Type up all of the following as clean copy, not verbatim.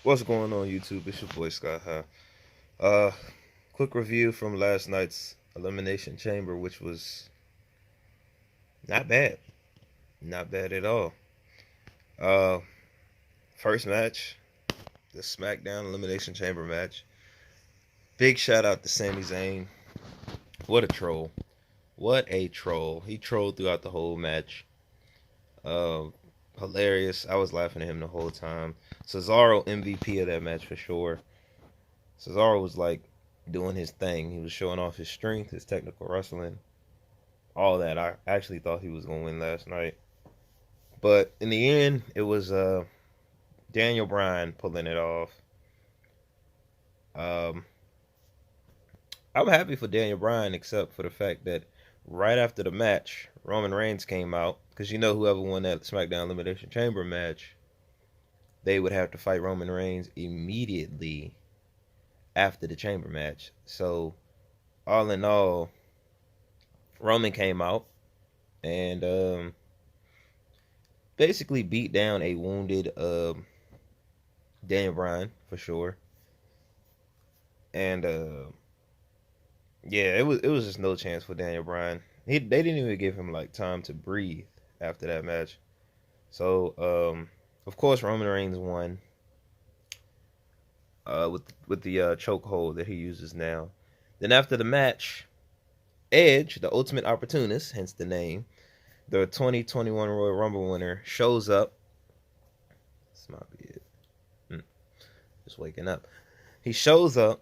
What's going on, YouTube? It's your boy Scott High. Uh, quick review from last night's Elimination Chamber, which was not bad, not bad at all. Uh, First match, the SmackDown Elimination Chamber match. Big shout out to Sami Zayn. What a troll! What a troll! He trolled throughout the whole match. Uh, Hilarious. I was laughing at him the whole time. Cesaro MVP of that match for sure. Cesaro was like doing his thing. He was showing off his strength, his technical wrestling, all that. I actually thought he was gonna win last night, but in the end, it was Daniel Bryan pulling it off. Um, I'm happy for Daniel Bryan, except for the fact that right after the match, Roman Reigns came out because whoever won that SmackDown Elimination Chamber match, they would have to fight Roman Reigns immediately after the Chamber match. So all in all, Roman came out and basically beat down a wounded Daniel Bryan for sure. And yeah, it was just no chance for Daniel Bryan. They didn't even give him like time to breathe after that match. So of course Roman Reigns won with the chokehold that he uses now. Then after the match, Edge, the ultimate opportunist, hence the name, the 2021 Royal Rumble winner, shows up. This might be it. Just waking up. He shows up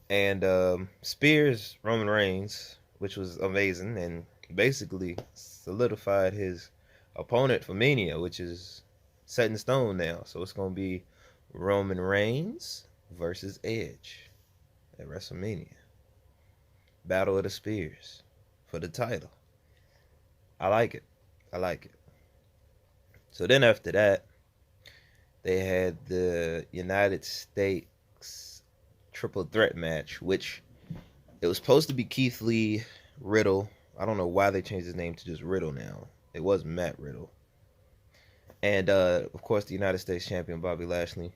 and spears Roman Reigns, which was amazing, and basically solidified his opponent for Mania, which is set in stone now. So it's going to be Roman Reigns versus Edge at WrestleMania. Battle of the Spears for the title. I like it. I like it. So then after that, they had the United States triple threat match, which it was supposed to be Keith Lee, Riddle. I don't know why they changed his name to just Riddle now. It was Matt Riddle. And of course the United States champion Bobby Lashley.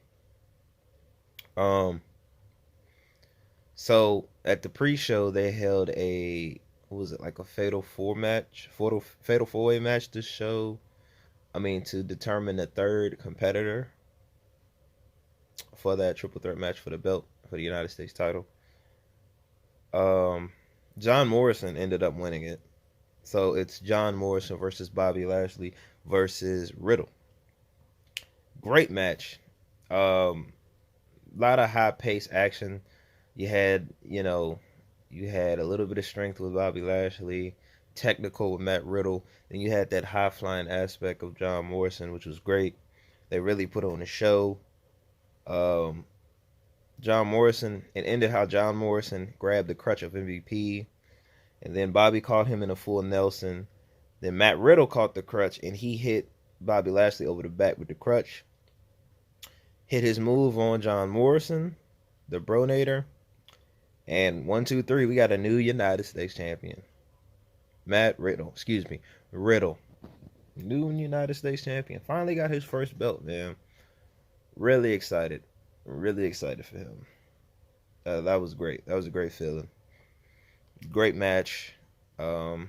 So at the pre-show they held a, what was it, like a fatal four-way match to determine the third competitor for that triple threat match for the belt for the United States title. John Morrison ended up winning it. So it's John Morrison versus Bobby Lashley versus Riddle. Great match. A lot of high paced action. You had a little bit of strength with Bobby Lashley, technical with Matt Riddle. Then you had that high flying aspect of John Morrison, which was great. They really put on a show. John Morrison, it ended how John Morrison grabbed the crutch of MVP, and then Bobby caught him in a full Nelson. Then Matt Riddle caught the crutch, and he hit Bobby Lashley over the back with the crutch. Hit his move on John Morrison, the Bronator. And 1, 2, 3, we got a new United States champion. Riddle. New United States champion. Finally got his first belt, man. Really excited. Really excited for him. That was great. That was a great feeling. Great match. I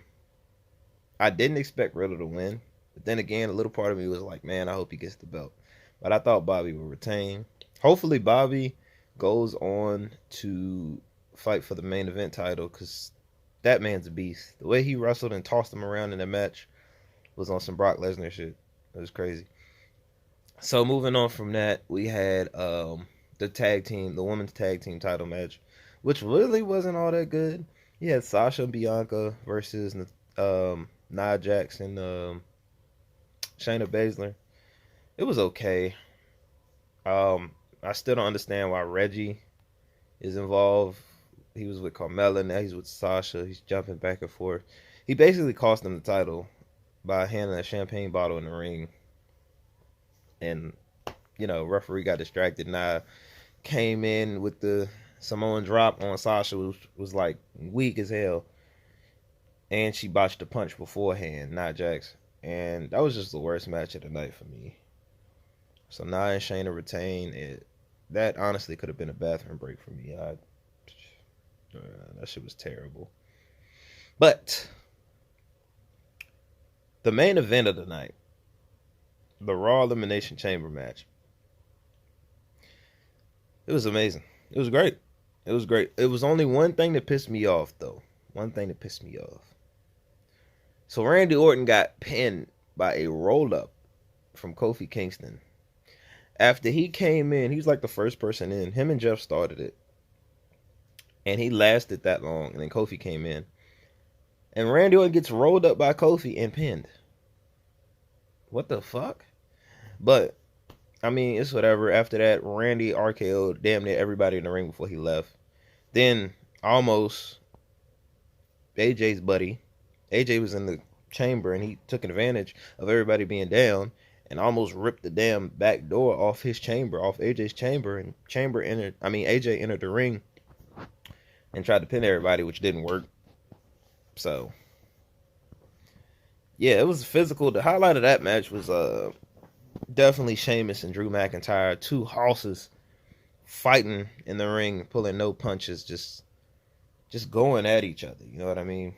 didn't expect Riddle to win. But then again, a little part of me was like, man, I hope he gets the belt. But I thought Bobby would retain. Hopefully Bobby goes on to fight for the main event title, because that man's a beast. The way he wrestled and tossed him around in the match was on some Brock Lesnar shit. It was crazy. So moving on from that, we had the women's tag team title match, which really wasn't all that good. You had Sasha and Bianca versus Nia Jax and Shayna Baszler. It was okay. I still don't understand why Reggie is involved. He was with Carmella, now he's with Sasha. He's jumping back and forth. He basically cost him the title by handing a champagne bottle in the ring. And, referee got distracted. Now came in with the Samoan drop on Sasha, which was like weak as hell. And she botched the punch beforehand, not Jax. And that was just the worst match of the night for me. So Nia and Shayna retain it. that honestly could have been a bathroom break for me. That shit was terrible. But the main event of the night, the Raw Elimination Chamber match, it was amazing. It was great. It was great. It was only one thing that pissed me off, though. One thing that pissed me off. So Randy Orton got pinned by a roll up from Kofi Kingston. After he came in, he was like the first person in. Him and Jeff started it. And he lasted that long. And then Kofi came in. And Randy Orton gets rolled up by Kofi and pinned. What the fuck? But, I mean, it's whatever. After that, Randy RKO'd damn near everybody in the ring before he left. Then, almost, AJ's buddy. AJ was in the chamber and he took advantage of everybody being down and almost ripped the damn back door off his chamber, off AJ's chamber, and AJ entered the ring and tried to pin everybody, which didn't work. So yeah, it was physical. The highlight of that match was definitely Sheamus and Drew McIntyre, two horses fighting in the ring, pulling no punches, just going at each other. You know what I mean?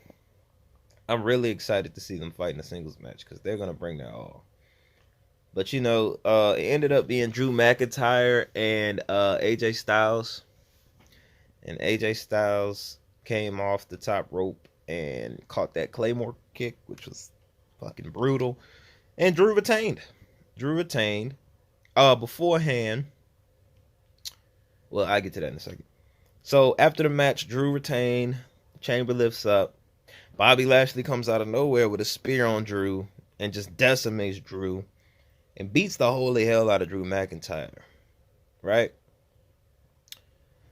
I'm really excited to see them fight in a singles match because they're gonna bring their all. But it ended up being Drew McIntyre and AJ Styles. And AJ Styles came off the top rope and caught that Claymore kick, which was fucking brutal. And Drew retained. Beforehand, well, I'll get to that in a second. So after the match, Drew retained. Chamber lifts up. Bobby Lashley comes out of nowhere with a spear on Drew and just decimates Drew and beats the holy hell out of Drew McIntyre. Right?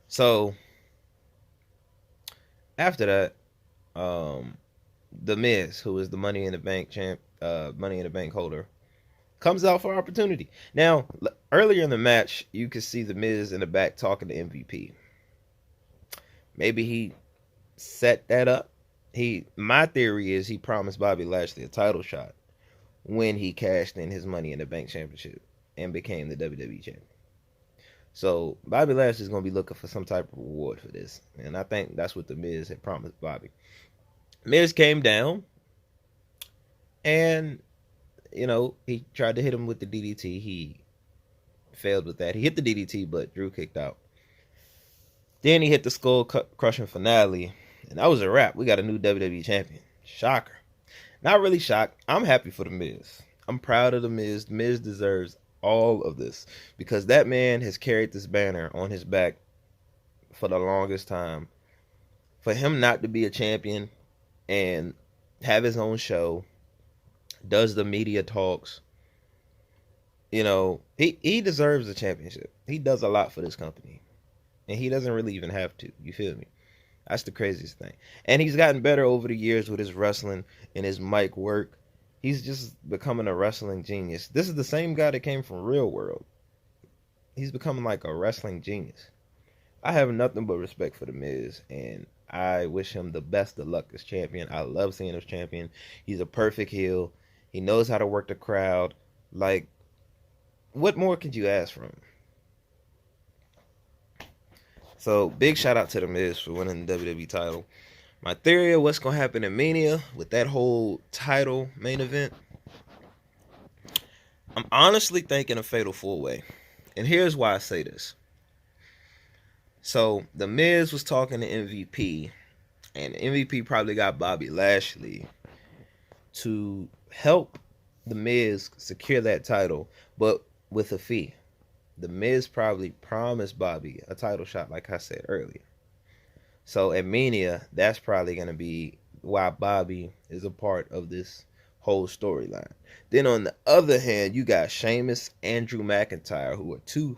So after that, The Miz, who is the Money in the Bank Money in the Bank holder, comes out for opportunity. Now, earlier in the match, you could see The Miz in the back talking to MVP. Maybe he set that up. My theory is he promised Bobby Lashley a title shot when he cashed in his Money in the Bank championship and became the WWE champion. So Bobby Lashley is going to be looking for some type of reward for this, and I think that's what The Miz had promised Bobby. Miz came down, and he tried to hit him with the DDT. He failed with that. He hit the DDT, but Drew kicked out. Then he hit the skull crushing finale. And that was a wrap. We got a new WWE champion. Shocker. Not really shocked. I'm happy for The Miz. I'm proud of The Miz. The Miz deserves all of this because that man has carried this banner on his back for the longest time. For him not to be a champion and have his own show, does the media talks, he deserves a championship. He does a lot for this company. And he doesn't really even have to. You feel me? That's the craziest thing. And he's gotten better over the years with his wrestling and his mic work. He's just becoming a wrestling genius. This is the same guy that came from Real World. He's becoming like a wrestling genius. I have nothing but respect for The Miz, and I wish him the best of luck as champion. I love seeing him as champion. He's a perfect heel. He knows how to work the crowd. Like, what more could you ask from him? So, big shout out to The Miz for winning the WWE title. My theory of what's going to happen in Mania with that whole title main event, I'm honestly thinking a fatal 4-way. And here's why I say this. So, The Miz was talking to MVP, and MVP probably got Bobby Lashley to help The Miz secure that title, but with a fee. The Miz probably promised Bobby a title shot, like I said earlier. So at Mania, that's probably going to be why Bobby is a part of this whole storyline. Then on the other hand, you got Sheamus and Drew McIntyre, who are two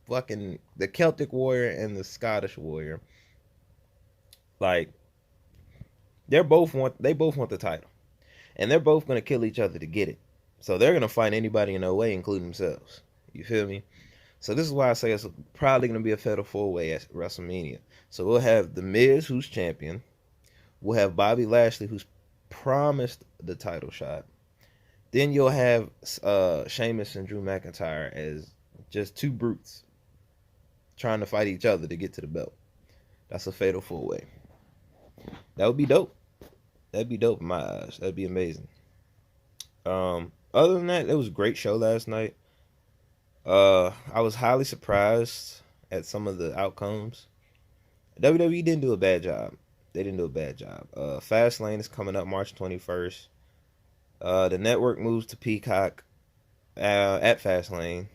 fucking, the Celtic Warrior and the Scottish Warrior. Like, they both want the title. And they're both going to kill each other to get it. So they're going to fight anybody in their way, including themselves. You feel me? So this is why I say it's probably going to be a fatal 4-way at WrestleMania. So we'll have The Miz, who's champion. We'll have Bobby Lashley, who's promised the title shot. Then you'll have Sheamus and Drew McIntyre as Just two brutes trying to fight each other to get to the belt. That's a fatal 4-way. That would be dope. That'd be dope in my eyes. That'd be amazing. Other than that, it was a great show last night. I was highly surprised at some of the outcomes. WWE didn't do a bad job. They didn't do a bad job. Fastlane is coming up March 21st. The network moves to Peacock at Fastlane.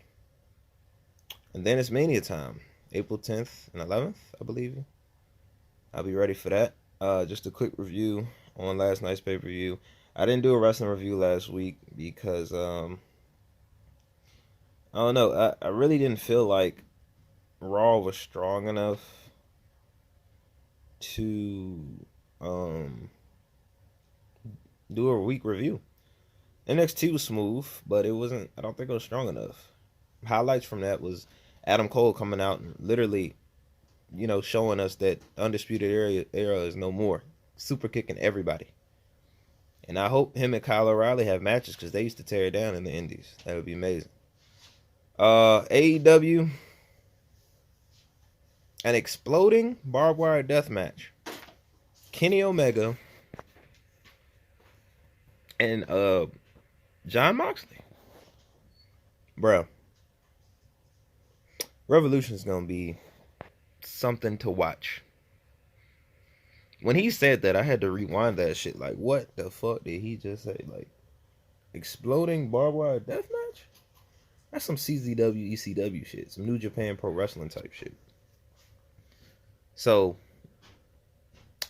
And then it's Mania time. April 10th and 11th, I believe. I'll be ready for that. Just a quick review on last night's pay-per-view. I didn't do a wrestling review last week because, I don't know. I really didn't feel like Raw was strong enough to do a week review. NXT was smooth, but it wasn't, I don't think it was strong enough. Highlights from that was Adam Cole coming out and literally, showing us that Undisputed Era is no more. Super kicking everybody. And I hope him and Kyle O'Reilly have matches because they used to tear it down in the Indies. That would be amazing. AEW, an exploding barbed wire death match. Kenny Omega and John Moxley. Bro. Revolution is going to be something to watch. When he said that, I had to rewind that shit. Like, what the fuck did he just say? Like, exploding barbed wire death match? That's some CZW, ECW shit. Some New Japan Pro Wrestling type shit. So,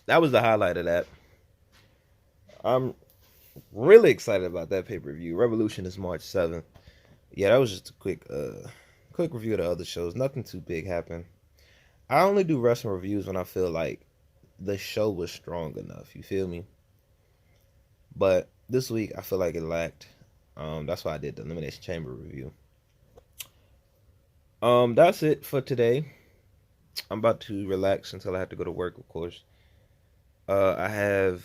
that was the highlight of that. I'm really excited about that pay-per-view. Revolution is March 7th. Yeah, that was just a quick review of the other shows. Nothing too big happened. I only do wrestling reviews when I feel like the show was strong enough. You feel me? But this week, I feel like it lacked. That's why I did the Elimination Chamber review. That's it for today. I'm about to relax until I have to go to work, of course. I have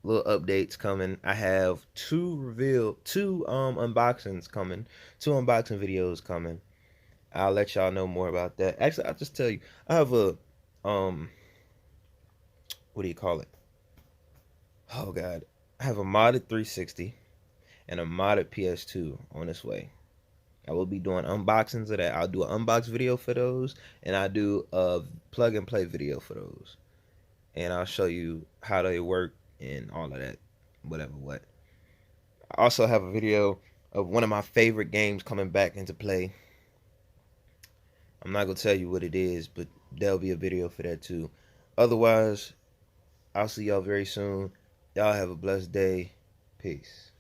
little updates coming. I have two unboxings coming. 2 unboxing videos coming. I'll let y'all know more about that. Actually, I'll just tell you. I have a what do you call it? Oh God. I have a modded 360 and a modded PS2 on its way. I will be doing unboxings of that. I'll do an unbox video for those, and I'll do a plug and play video for those. And I'll show you how they work and all of that, whatever what. I also have a video of one of my favorite games coming back into play. I'm not going to tell you what it is, but there'll be a video for that too. Otherwise, I'll see y'all very soon. Y'all have a blessed day. Peace.